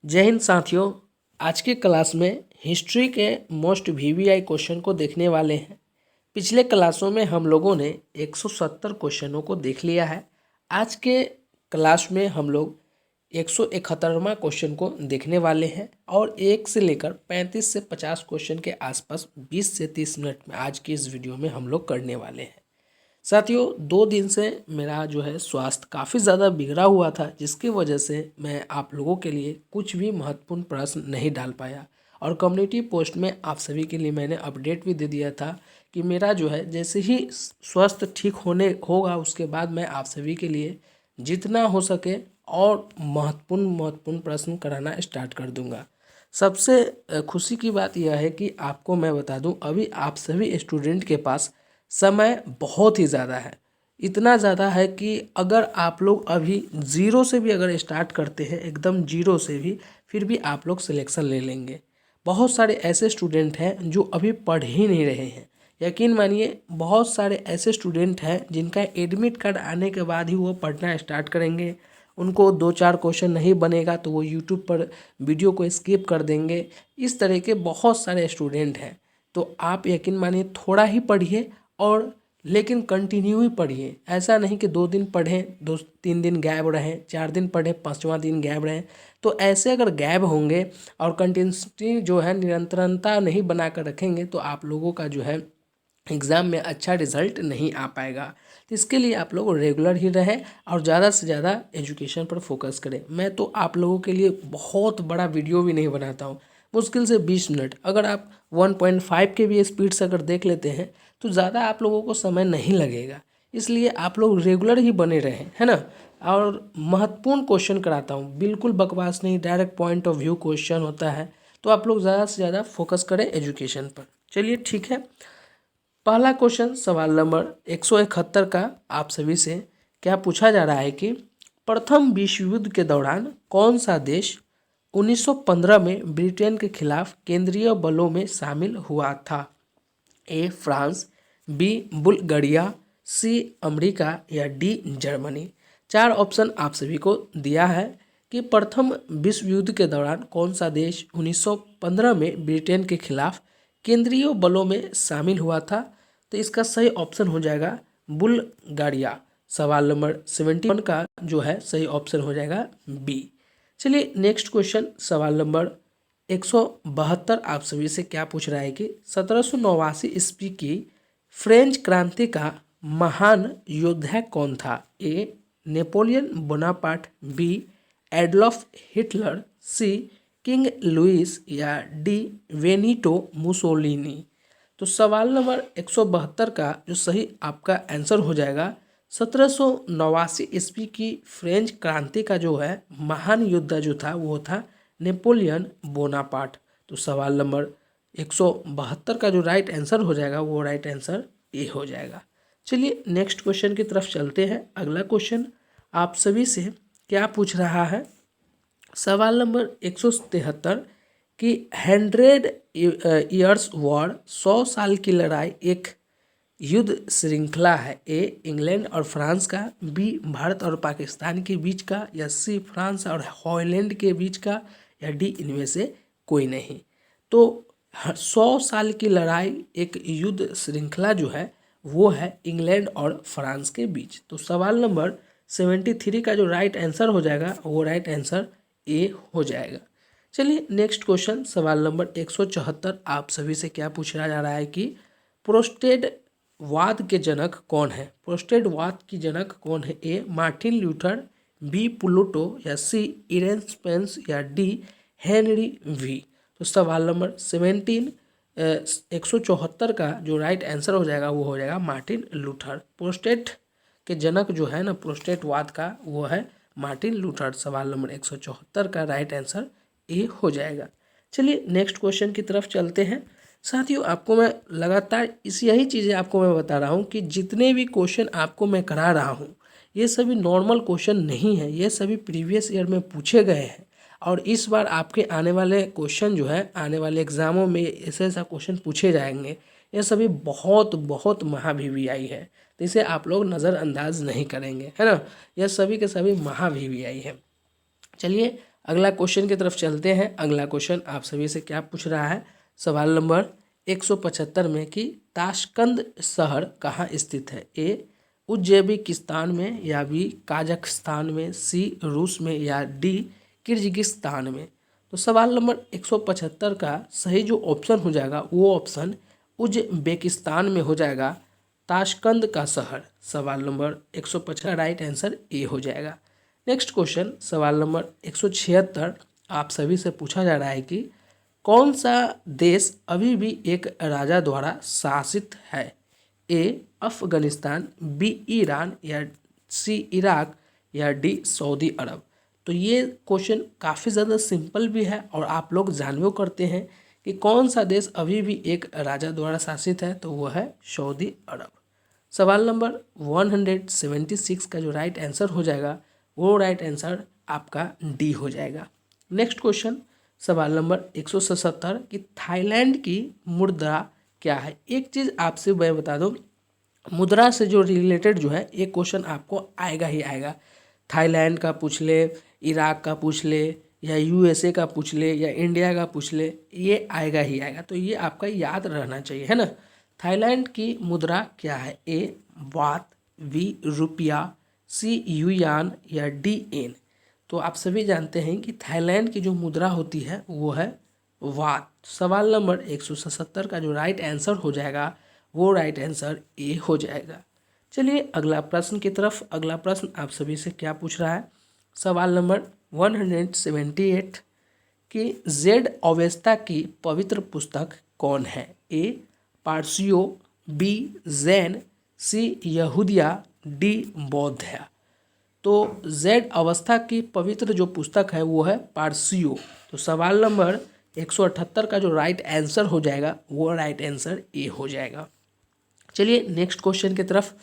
जय हिंद साथियों। आज के क्लास में हिस्ट्री के मोस्ट वीवीआई क्वेश्चन को देखने वाले हैं। पिछले क्लासों में हम लोगों ने 170 क्वेश्चनों को देख लिया है। आज के क्लास में हम लोग 171वां क्वेश्चन को देखने वाले हैं और 1 से लेकर 35 से 50 क्वेश्चन के आसपास 20 से 30 मिनट में आज की इस वीडियो में हम लोग करने वाले हैं। साथियों, 2 दिन से मेरा जो है स्वास्थ्य काफ़ी ज़्यादा बिगड़ा हुआ था, जिसकी वजह से मैं आप लोगों के लिए कुछ भी महत्वपूर्ण प्रश्न नहीं डाल पाया। और कम्युनिटी पोस्ट में आप सभी के लिए मैंने अपडेट भी दे दिया था कि मेरा जो है जैसे ही स्वास्थ्य ठीक होने होगा उसके बाद मैं आप सभी के लिए जितना हो सके और महत्वपूर्ण प्रश्न कराना स्टार्ट कर दूंगा। सबसे खुशी की बात यह है कि आपको मैं बता दूं, अभी आप सभी स्टूडेंट के पास समय बहुत ही ज़्यादा है। इतना ज़्यादा है कि अगर आप लोग अभी ज़ीरो से भी अगर स्टार्ट करते हैं, एकदम ज़ीरो से भी, फिर भी आप लोग सिलेक्शन ले लेंगे। बहुत सारे ऐसे स्टूडेंट हैं जो अभी पढ़ ही नहीं रहे हैं। यकीन मानिए, बहुत सारे ऐसे स्टूडेंट हैं जिनका एडमिट कार्ड आने के बाद ही वो पढ़ना स्टार्ट करेंगे। उनको 2-4 क्वेश्चन नहीं बनेगा तो वो यूट्यूब पर वीडियो को स्किप कर देंगे। इस तरह के बहुत सारे स्टूडेंट हैं। तो आप यकीन मानिए, थोड़ा ही पढ़िए और लेकिन कंटिन्यू ही पढ़िए। ऐसा नहीं कि 2 दिन पढ़ें, 2-3 दिन गैप रहें, 4 दिन पढ़ें, 5वां दिन गैप रहें। तो ऐसे अगर गैप होंगे और कंटिन्यूटी जो है निरंतरता नहीं बना कर रखेंगे तो आप लोगों का जो है एग्ज़ाम में अच्छा रिजल्ट नहीं आ पाएगा। तो इसके लिए आप लोग रेगुलर ही रहें और ज़्यादा से ज़्यादा एजुकेशन पर फोकस करें। मैं तो आप लोगों के लिए बहुत बड़ा वीडियो भी नहीं बनाता हूँ, मुश्किल से 20 मिनट। अगर आप 1.5 के भी स्पीड से अगर देख लेते हैं तो ज़्यादा आप लोगों को समय नहीं लगेगा। इसलिए आप लोग रेगुलर ही बने रहें, है ना। और महत्वपूर्ण क्वेश्चन कराता हूँ, बिल्कुल बकवास नहीं, direct point of view question होता है। तो आप लोग ज़्यादा से ज़्यादा फोकस करें एजुकेशन पर। चलिए ठीक है। पहला क्वेश्चन सवाल नंबर 171 का आप सभी से क्या पूछा जा रहा है कि प्रथम विश्व युद्ध के दौरान कौन सा देश 1915 में ब्रिटेन के खिलाफ केंद्रीय बलों में शामिल हुआ था? A France, B Bulgaria, C America या डी जर्मनी। 4 ऑप्शन आप सभी को दिया है कि प्रथम विश्व युद्ध के दौरान कौन सा देश 1915 में ब्रिटेन के खिलाफ केंद्रीय बलों में शामिल हुआ था। तो इसका सही ऑप्शन हो जाएगा बुल्गारिया। सवाल नंबर 71 का जो है सही ऑप्शन हो जाएगा बी। चलिए नेक्स्ट क्वेश्चन सवाल नंबर 172 आप सभी से क्या पूछ रहा है कि 1789 ईस्वी की फ्रेंच क्रांति का महान योद्धा कौन था? A Napoleon Bonaparte, B Adolf Hitler, C king Louis या डी वेनिटो मुसोलिनी। तो सवाल नंबर 172 का जो सही आपका आंसर हो जाएगा 1789 ईस्वी की फ्रेंच क्रांति का जो है महान योद्धा जो था वो था नेपोलियन बोनापार्ट। तो सवाल नंबर 172 का जो राइट आंसर हो जाएगा वो राइट आंसर ए हो जाएगा। चलिए नेक्स्ट क्वेश्चन की तरफ चलते हैं। अगला क्वेश्चन आप सभी से क्या पूछ रहा है? सवाल नंबर 173 कि 100 ईयर्स वॉर 100 साल की लड़ाई एक युद्ध श्रृंखला है। ए इंग्लैंड और फ्रांस का, बी भारत और पाकिस्तान के बीच का, या सी फ्रांस और हॉलैंड के बीच का, या डी इनमें से कोई नहीं। तो 100 साल की लड़ाई एक युद्ध श्रृंखला जो है वो है इंग्लैंड और फ्रांस के बीच। तो सवाल नंबर 73 का जो राइट आंसर हो जाएगा वो राइट आंसर ए हो जाएगा। चलिए नेक्स्ट क्वेश्चन सवाल नंबर 174 आप सभी से क्या पूछा जा रहा है कि प्रोस्टेट वाद के जनक कौन है? प्रोस्टेट वाद की जनक कौन है? ए मार्टिन ल्यूथर, बी प्लूटो, या सी इरेनस्पेंस, या डी हेनरी वी। तो सवाल नंबर 174 का जो राइट आंसर हो जाएगा वो हो जाएगा मार्टिन लूथर। प्रोस्टेट के जनक जो है ना प्रोस्टेट वाद का, वो है मार्टिन लूथर। सवाल नंबर 174 का राइट आंसर ए हो जाएगा। चलिए नेक्स्ट क्वेश्चन की तरफ चलते हैं। साथियों, आपको मैं लगातार यही चीज़ें आपको मैं बता रहा हूँ कि जितने भी क्वेश्चन आपको मैं करा रहा हूँ ये सभी नॉर्मल क्वेश्चन नहीं है, ये सभी प्रीवियस ईयर में पूछे गए हैं। और इस बार आपके आने वाले क्वेश्चन जो है आने वाले एग्जामों में ऐसा क्वेश्चन पूछे जाएंगे। ये सभी बहुत महा वीवीआई है, तो इसे आप लोग नज़रअंदाज नहीं करेंगे, है ना। यह सभी के सभी महा वीवीआई है। चलिए अगला क्वेश्चन की तरफ चलते हैं। अगला क्वेश्चन आप सभी से क्या पूछ रहा है, सवाल नंबर 175 में कि ताशकंद शहर कहाँ स्थित है। ए उज्बेकिस्तान में, या बी काजाख्स्तान में, सी रूस में, या डी किर्गिस्तान में। तो सवाल नंबर 175 का सही जो ऑप्शन हो जाएगा वो ऑप्शन उज्बेकिस्तान में हो जाएगा, ताशकंद का शहर। सवाल नंबर 175 राइट आंसर ए हो जाएगा। नेक्स्ट क्वेश्चन सवाल नंबर 176 आप सभी से पूछा जा रहा है कि कौन सा देश अभी भी एक राजा द्वारा शासित है। ए अफगानिस्तान, बी ईरान, या सी इराक, या डी सऊदी अरब। तो ये क्वेश्चन काफ़ी ज़्यादा सिंपल भी है और आप लोग जानबो करते हैं कि कौन सा देश अभी भी एक राजा द्वारा शासित है, तो वो है सऊदी अरब। सवाल नंबर 176 का जो राइट आंसर हो जाएगा वो राइट आंसर आपका डी हो जाएगा। नेक्स्ट क्वेश्चन सवाल नंबर 177 कि थाईलैंड की मुद्रा क्या है। एक चीज़ आपसे मैं बता दूं, मुद्रा से जो रिलेटेड जो है एक क्वेश्चन आपको आएगा ही आएगा। थाईलैंड का पूछ ले, इराक का पूछ ले, या यूएसए का पूछ ले, या इंडिया का पूछ ले, ये आएगा ही आएगा। तो ये आपका याद रहना चाहिए, है ना। थाईलैंड की मुद्रा क्या है। ए बात, बी रुपया, सी युआन, या डी एन। तो आप सभी जानते हैं कि थाईलैंड की जो मुद्रा होती है वो है वात। सवाल नंबर 177 का जो राइट आंसर हो जाएगा वो राइट आंसर ए हो जाएगा। चलिए अगला प्रश्न की तरफ। अगला प्रश्न आप सभी से क्या पूछ रहा है, सवाल नंबर 178 कि जेड अवेस्ता की पवित्र पुस्तक कौन है। ए पारसियो, बी जैन, सी यहूदिया, डी बौद्ध है। तो जेड अवस्था की पवित्र जो पुस्तक है वो है पारसियो। तो सवाल नंबर 178 का जो राइट आंसर हो जाएगा वो राइट आंसर ए हो जाएगा। चलिए नेक्स्ट क्वेश्चन की तरफ।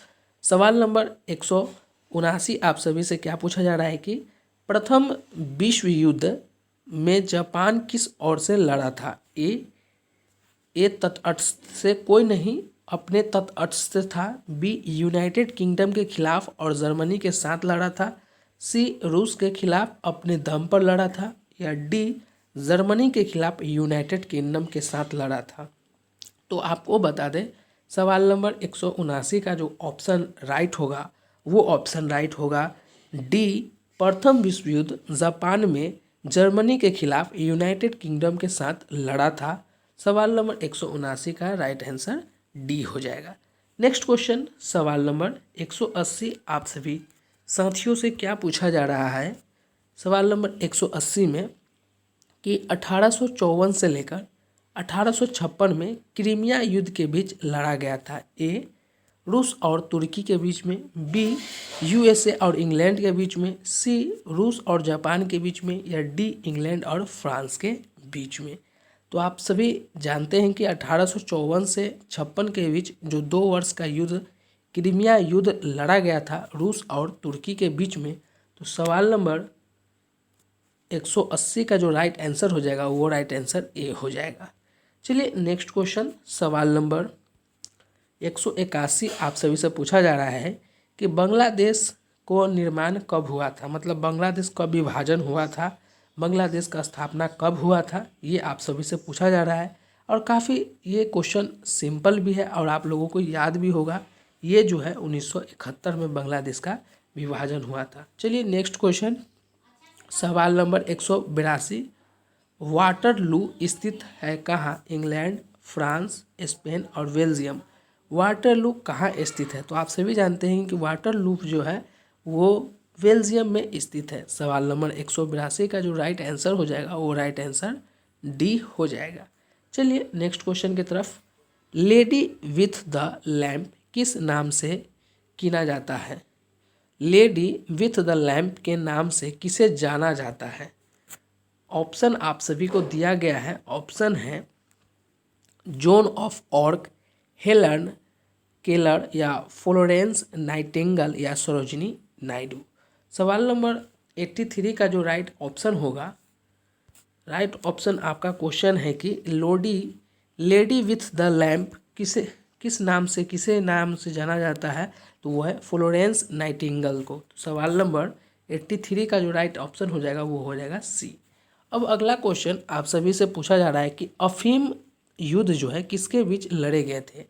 सवाल नंबर 179 आप सभी से क्या पूछा जा रहा है कि प्रथम विश्व युद्ध में जापान किस ओर से लड़ा था। ए तटस्थ से कोई नहीं, अपने तटस्थ था। बी यूनाइटेड किंगडम के खिलाफ और जर्मनी के साथ लड़ा था। सी रूस के खिलाफ अपने दम पर लड़ा था, या डी जर्मनी के खिलाफ यूनाइटेड किंगडम के साथ लड़ा था। तो आपको बता दें सवाल नंबर 179 का जो ऑप्शन राइट होगा वो ऑप्शन राइट होगा डी, प्रथम विश्व युद्ध जापान में जर्मनी के खिलाफ यूनाइटेड किंगडम के साथ लड़ा था। सवाल नंबर 179 का राइट आंसर डी हो जाएगा। नेक्स्ट क्वेश्चन सवाल नंबर 180 आप सभी साथियों से क्या पूछा जा रहा है। सवाल नंबर 180 में कि 1854 से लेकर 1856 में क्रीमिया युद्ध के बीच लड़ा गया था। ए रूस और तुर्की के बीच में, बी यूएसए और इंग्लैंड के बीच में, सी रूस और जापान के बीच में, या डी इंग्लैंड और फ्रांस के बीच में। तो आप सभी जानते हैं कि 1854 से 56 के बीच जो 2 वर्ष का युद्ध क्रीमिया युद्ध लड़ा गया था रूस और तुर्की के बीच में। तो सवाल नंबर 180 का जो राइट आंसर हो जाएगा वो राइट आंसर ए हो जाएगा। चलिए नेक्स्ट क्वेश्चन सवाल नंबर 181 आप सभी से पूछा जा रहा है कि बांग्लादेश को निर्माण कब हुआ था, मतलब बांग्लादेश कब विभाजन हुआ था, बांग्लादेश का स्थापना कब हुआ था, ये आप सभी से पूछा जा रहा है। और काफ़ी ये क्वेश्चन सिंपल भी है और आप लोगों को याद भी होगा। ये जो है 1971 में बांग्लादेश का विभाजन हुआ था। चलिए नेक्स्ट क्वेश्चन सवाल नंबर 182 वाटरलू स्थित है कहाँ। इंग्लैंड, फ्रांस, स्पेन और बेल्जियम। वाटरलू कहाँ स्थित है। तो आप सभी जानते हैं कि वाटरलू जो है वो बेल्जियम में स्थित है। सवाल नंबर 182 का जो राइट आंसर हो जाएगा वो राइट आंसर डी हो जाएगा। चलिए नेक्स्ट क्वेश्चन की तरफ। लेडी विथ द लैम्प किस नाम से कीना जाता है। लेडी विथ द लैम्प के नाम से किसे जाना जाता है। ऑप्शन आप सभी को दिया गया है। ऑप्शन है zone of arc, Helen Keller, या फ्लोरेंस नाइटिंगेल, या सरोजिनी नायडू। सवाल नंबर 83 का जो राइट ऑप्शन होगा, राइट ऑप्शन आपका क्वेश्चन है कि लेडी विथ द लैम्प किस नाम से जाना जाता है। तो वो है फ्लोरेंस नाइटिंगेल को। तो सवाल नंबर 83 का जो राइट ऑप्शन हो जाएगा वो हो जाएगा सी। अब अगला क्वेश्चन आप सभी से पूछा जा रहा है कि अफीम युद्ध जो है किसके बीच लड़े गए थे?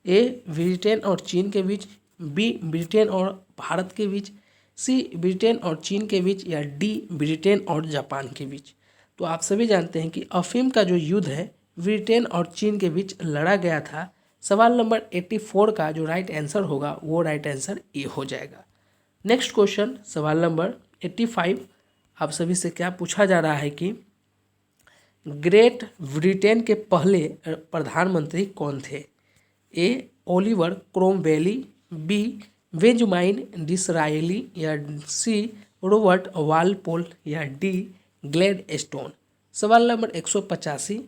ए ब्रिटेन और चीन के बीच, बी ब्रिटेन और भारत के बीच, सी ब्रिटेन और चीन के बीच, या डी ब्रिटेन और जापान के बीच। तो आप सभी जानते हैं कि अफीम का जो युद्ध है ब्रिटेन और चीन के बीच लड़ा गया था। सवाल नंबर 84 का जो राइट आंसर होगा वो राइट आंसर ए हो जाएगा। नेक्स्ट क्वेश्चन सवाल नंबर 85 आप सभी से क्या पूछा जा रहा है कि ग्रेट ब्रिटेन के पहले प्रधानमंत्री कौन थे? ए ओलिवर क्रोमवेली, बी बेंजामिन डिसरायली, या सी रॉबर्ट वालपोल, या डी ग्लैडस्टोन। सवाल नंबर 185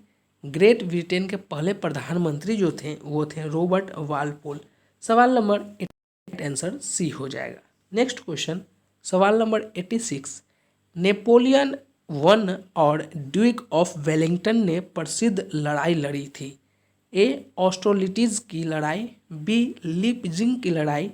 ग्रेट ब्रिटेन के पहले प्रधानमंत्री जो थे वो थे रॉबर्ट वालपोल। सवाल नंबर 8 आंसर सी हो जाएगा। नेक्स्ट क्वेश्चन सवाल नंबर 86 नेपोलियन वन और ड्यूक ऑफ वेलिंगटन ने प्रसिद्ध लड़ाई लड़ी थी? ए ऑस्ट्रोलिटीज़ की लड़ाई, बी लिपजिंग की लड़ाई,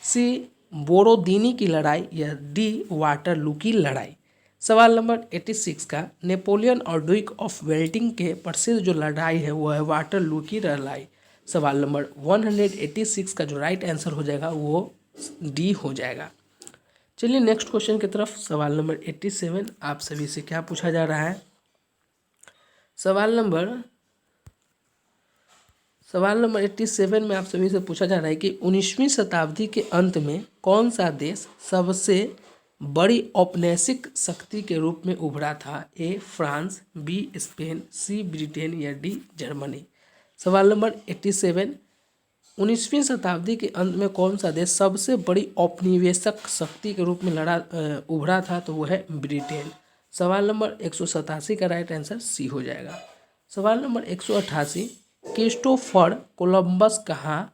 सी बोरोदीनी की लड़ाई, या डी वाटरलू की लड़ाई। सवाल नंबर 86 का नेपोलियन और ड्यूक ऑफ वेलिंगटन के प्रसिद्ध जो लड़ाई है वो है वाटरलू की लड़ाई। सवाल नंबर 186 का जो राइट आंसर हो जाएगा वो डी हो जाएगा। चलिए नेक्स्ट क्वेश्चन की तरफ। सवाल नंबर 87 आप सभी से क्या पूछा जा रहा है? सवाल नंबर 87 में आप सभी से पूछा जा रहा है कि 19वीं शताब्दी के अंत में कौन सा देश सबसे बड़ी औपनिवेशिक शक्ति के रूप में उभरा था? A France, B Spain, C Britain, या डी जर्मनी। सवाल नंबर 87 19वीं शताब्दी के अंत में कौन सा देश सबसे बड़ी औपनिवेशिक शक्ति के रूप में उभरा था? तो वो है ब्रिटेन। सवाल नंबर 187 का राइट आंसर सी हो जाएगा। सवाल नंबर 188 क्रिस्टोफर कोलंबस कहाँ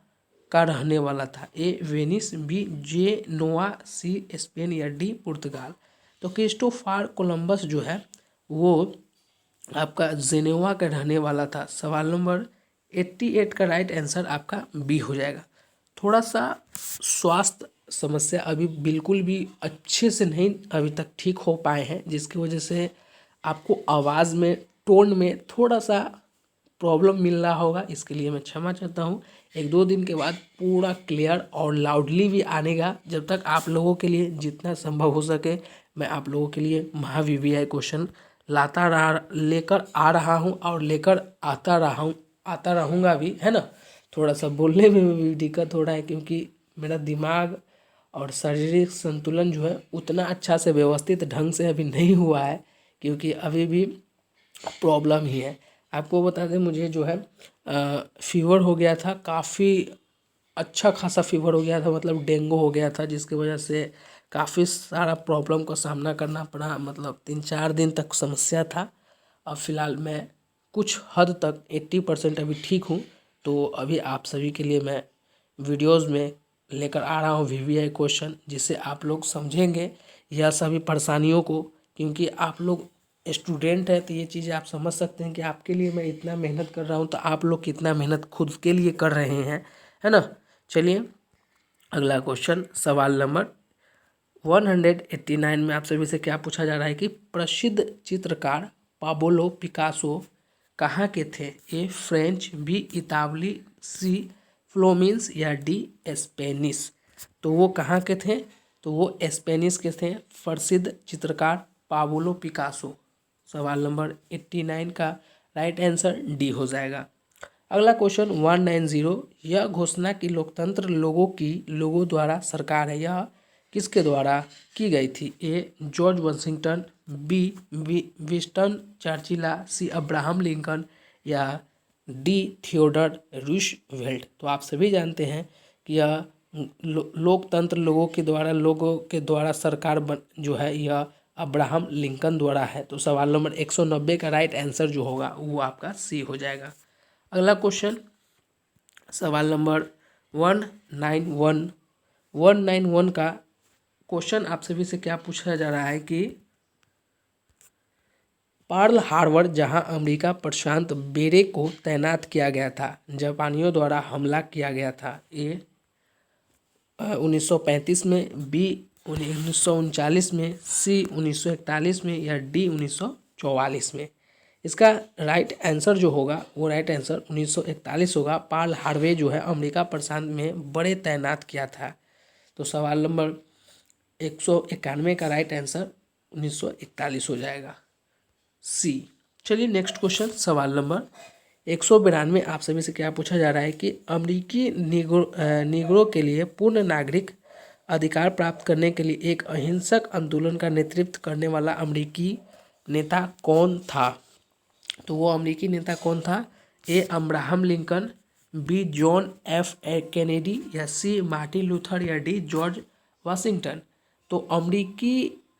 का रहने वाला था? A Venice, B Genoa, C Spain, या डी पुर्तगाल। तो क्रिस्टोफर कोलंबस जो है वो आपका जेनेवा का रहने वाला था। सवाल नंबर 88 का राइट आंसर आपका बी हो जाएगा। थोड़ा सा स्वास्थ्य समस्या अभी बिल्कुल भी अच्छे से नहीं अभी तक ठीक हो पाए हैं, जिसकी वजह से आपको आवाज़ में टोन में थोड़ा सा प्रॉब्लम मिल रहा होगा, इसके लिए मैं क्षमा चाहता हूँ। 1-2 दिन के बाद पूरा क्लियर और लाउडली भी आनेगा। जब तक आप लोगों के लिए जितना संभव हो सके मैं आप लोगों के लिए महा VVI क्वेश्चन लेकर आ रहा हूँ और लेकर आता रहूँगा भी, है ना। थोड़ा सा बोलने में भी दिक्कत हो रहा है क्योंकि मेरा दिमाग और शारीरिक संतुलन जो है उतना अच्छा से व्यवस्थित ढंग से अभी नहीं हुआ है, क्योंकि अभी भी प्रॉब्लम ही है। आपको बता दें मुझे जो है फीवर हो गया था, काफ़ी अच्छा खासा फीवर हो गया था, मतलब डेंगू हो गया था, जिसकी वजह से काफ़ी सारा प्रॉब्लम का सामना करना पड़ा। मतलब 3-4 दिन तक समस्या था। अब फ़िलहाल मैं कुछ हद तक 80% अभी ठीक हूँ। तो अभी आप सभी के लिए मैं वीडियोज़ में लेकर आ रहा हूँ VVI क्वेश्चन, जिससे आप लोग समझेंगे यह सभी परेशानियों को, क्योंकि आप लोग स्टूडेंट है तो ये चीज़ें आप समझ सकते हैं कि आपके लिए मैं इतना मेहनत कर रहा हूँ तो आप लोग कितना मेहनत खुद के लिए कर रहे हैं, है ना। चलिए अगला क्वेश्चन सवाल नंबर 189 में आप सभी से क्या पूछा जा रहा है कि प्रसिद्ध चित्रकार पाब्लो पिकासो कहाँ के थे? ए फ्रेंच, बी इतावली, सी फ्लोमिन्स, या डी स्पेनिश। तो वो कहाँ के थे? तो वो स्पेनिश के थे प्रसिद्ध चित्रकार पाब्लो पिकासो। सवाल नंबर 89 का राइट आंसर डी हो जाएगा। अगला क्वेश्चन 190 यह घोषणा की लोकतंत्र लोगों द्वारा सरकार है, यह किसके द्वारा की गई थी? A George Washington, B Winston Churchill, C Abraham Lincoln, या डी थियोडर रूजवेल्ट। तो आप सभी जानते हैं कि यह लोकतंत्र लोगों के द्वारा सरकार जो है यह अब्राहम लिंकन द्वारा है। तो सवाल नंबर 190 का राइट आंसर जो होगा वो आपका सी हो जाएगा। अगला क्वेश्चन सवाल नंबर 191 का क्वेश्चन आप सभी से क्या पूछा जा रहा है कि पर्ल हार्बर जहां अमेरिका प्रशांत बेरे को तैनात किया गया था, जापानियों द्वारा हमला किया गया था। ए 1935 में, बी 1939 में, सी 1941 में या डी 1944 में। इसका राइट आंसर जो होगा वो राइट आंसर 1941 होगा। पर्ल हार्वे जो है अमेरिका प्रशांत में बड़े तैनात किया था। तो सवाल नंबर 191 का राइट आंसर 1941 हो जाएगा, सी। चलिए नेक्स्ट क्वेश्चन, सवाल नंबर 192 आप सभी से क्या पूछा जा रहा है कि अमेरिकी निगरों के लिए पूर्ण नागरिक अधिकार प्राप्त करने के लिए एक अहिंसक आंदोलन का नेतृत्व करने वाला अमेरिकी नेता कौन था। तो वो अमेरिकी नेता कौन था? A Abraham Lincoln, B John F Kennedy या सी मार्टिन लूथर या डी जॉर्ज वाशिंगटन। तो अमेरिकी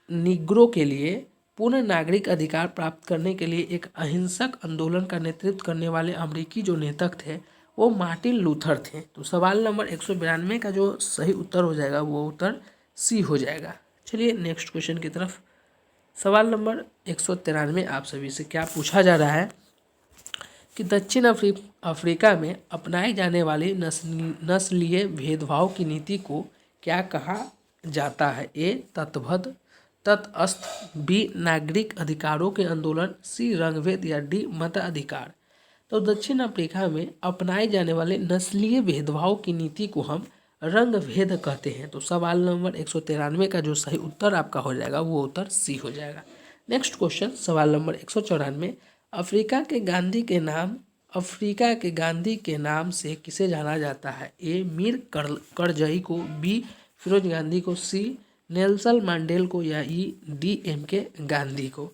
निगरों के लिए पूर्ण नागरिक अधिकार प्राप्त करने के लिए एक अहिंसक आंदोलन का नेतृत्व करने वाले अमेरिकी जो नेता थे वो मार्टिन लूथर थे। तो सवाल नंबर 192 का जो सही उत्तर हो जाएगा वो उत्तर सी हो जाएगा। चलिए नेक्स्ट क्वेश्चन की तरफ। सवाल नंबर 193 आप सभी से क्या पूछा जा रहा है कि दक्षिण अफ्रीका में अपनाई जाने वाली नस्लीय भेदभाव की नीति को क्या कहा जाता है? ए तटबद्ध तटस्थ, बी नागरिक अधिकारों के आंदोलन, सी रंगभेद या डी मताधिकार। तो दक्षिण अफ्रीका में अपनाए जाने वाले नस्लीय भेदभाव की नीति को हम रंग भेद कहते हैं। तो सवाल नंबर 193 का जो सही उत्तर आपका हो जाएगा वो उत्तर सी हो जाएगा। नेक्स्ट क्वेश्चन, सवाल नंबर 194 अफ्रीका के गांधी के नाम से किसे जाना जाता है? ए मीर करजई को, बी फिरोज गांधी को, सी नेल्सन मंडेला को या डी एम के गांधी को।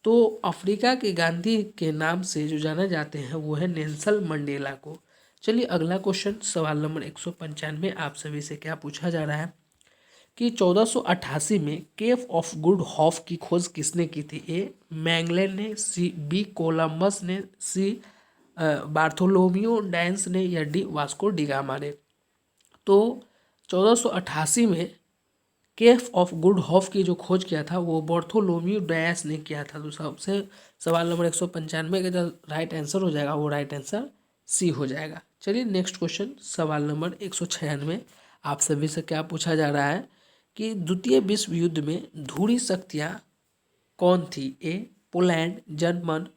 तो अफ्रीका के गांधी के नाम से जो जाना जाते हैं वो है नेल्सन मंडेला को। चलिए अगला क्वेश्चन, सवाल नंबर 195 आप सभी से क्या पूछा जा रहा है कि 1488 में केप ऑफ गुड होप की खोज किसने की थी? ए मैगलेन ने, सी बी कोलंबस ने, सी बार्थोलोमियो डायस ने या डी वास्को डिगामा ने। तो 1488 में केप ऑफ गुड होप की जो खोज किया था वो बार्थोलोमियो डायस ने किया था। तो सबसे सवाल नंबर 195 का जो राइट आंसर हो जाएगा वो राइट आंसर सी हो जाएगा। चलिए नेक्स्ट क्वेश्चन, सवाल नंबर 196 आप सभी से क्या पूछा जा रहा है कि द्वितीय विश्व युद्ध में ध्रुवीय शक्तियाँ कौन थी? ए पोलैंड, जर्मन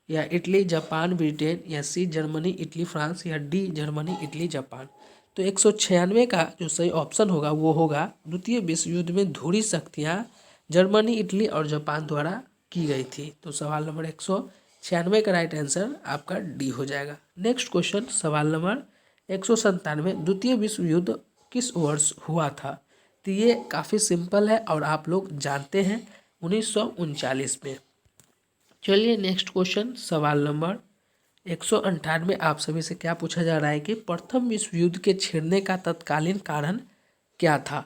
या इटली, जापान, ब्रिटेन या सी जर्मनी, इटली, फ्रांस या डी जर्मनी, इटली, जापान। तो 196 का जो सही ऑप्शन होगा वो होगा द्वितीय विश्व युद्ध में ध्रुवीय शक्तियाँ जर्मनी, इटली और जापान द्वारा की गई थी। तो सवाल नंबर 196 का राइट आंसर आपका डी हो जाएगा। नेक्स्ट क्वेश्चन, सवाल नंबर 197 द्वितीय विश्व युद्ध किस वर्ष हुआ था? तो ये काफ़ी सिंपल है और आप लोग जानते हैं, 1939 में। चलिए नेक्स्ट क्वेश्चन, सवाल नंबर 198 आप सभी से क्या पूछा जा रहा है कि प्रथम विश्व युद्ध के छिड़ने का तत्कालीन कारण क्या था?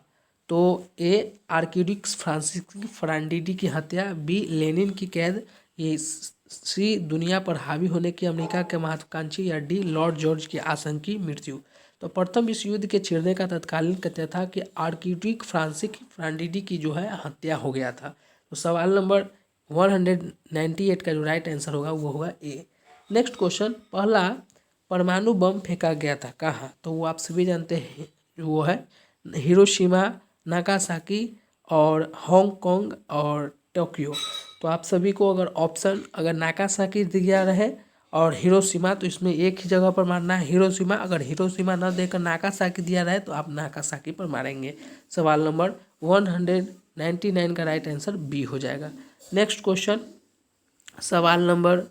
तो ए आर्किड्यूक्स फ्रांसिस फ्रांडिडी की हत्या, बी लेनिन की कैद, ये सी दुनिया पर हावी होने की अमेरिका के महत्वाकांक्षी या डी लॉर्ड जॉर्ज की आतंकी मृत्यु। तो प्रथम विश्व युद्ध के छिड़ने का तत्कालीन कथ्य था कि आर्किड्यूक फ्रांसिस फ्रांडिडी की जो है हत्या हो गया था। तो सवाल नंबर 198 का जो राइट आंसर होगा वो होगा ए। नेक्स्ट क्वेश्चन, पहला परमाणु बम फेंका गया था कहाँ? तो वो आप सभी जानते हैं, वो है हिरोशिमा, नागासाकी और हांगकांग और टोक्यो। तो आप सभी को अगर ऑप्शन अगर नागासाकी दिया रहे और हिरोशिमा तो इसमें एक ही जगह पर मारना है हिरोशिमा। अगर हिरोशिमा न देकर नागासाकी दिया रहे तो आप नागासाकी पर मारेंगे। सवाल नंबर 199 का राइट आंसर बी हो जाएगा। नेक्स्ट क्वेश्चन, सवाल नंबर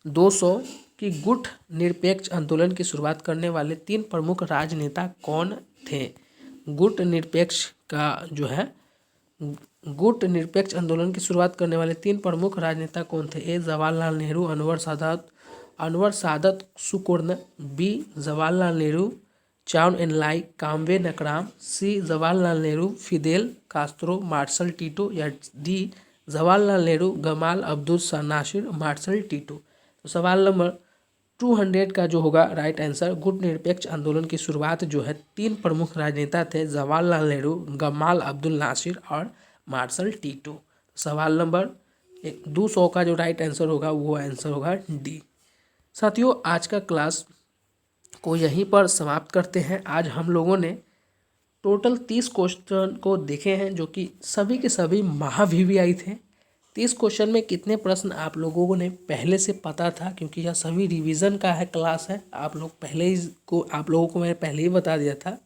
200 कि गुट निरपेक्ष आंदोलन की शुरुआत करने वाले 3 प्रमुख राजनेता कौन थे? गुट निरपेक्ष का जो है गुट निरपेक्ष आंदोलन की शुरुआत करने वाले 3 प्रमुख राजनेता कौन थे? A Jawaharlal Nehru, Anwar Sadat Sukarno, B Jawaharlal Nehru, Chou En Lai, Kwame Nkrumah, C Jawaharlal Nehru, Fidel Castro, Marshal Tito या D Jawaharlal Nehru, Gamal Abdul Nasser, Marshal Tito. तो सवाल नंबर 200 का जो होगा राइट आंसर, गुट निरपेक्ष आंदोलन की शुरुआत जो है 3 प्रमुख राजनेता थे, जवाहरलाल नेहरू, गमाल अब्दुल नासिर और मार्शल टीटो। सवाल नंबर 200 का जो राइट आंसर होगा वो आंसर होगा डी। साथियों, आज का क्लास को यहीं पर समाप्त करते हैं। आज हम लोगों ने टोटल 30 क्वेश्चन को देखे हैं जो कि सभी के सभी महा VVI थे। 30 क्वेश्चन में कितने प्रश्न आप लोगों ने पहले से पता था, क्योंकि यह सभी रिवीजन का है क्लास है, आप लोगों को मैंने पहले ही बता दिया था।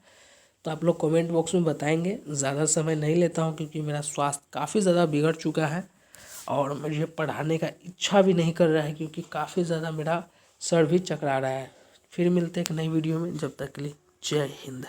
तो आप लोग कमेंट बॉक्स में बताएंगे। ज़्यादा समय नहीं लेता हूँ क्योंकि मेरा स्वास्थ्य काफ़ी ज़्यादा बिगड़ चुका है और मुझे पढ़ाने का इच्छा भी नहीं कर रहा है क्योंकि काफ़ी ज़्यादा मेरा सर भी चकरा रहा है। फिर मिलते हैं एक नई वीडियो में, जब तक के लिए जय हिंद।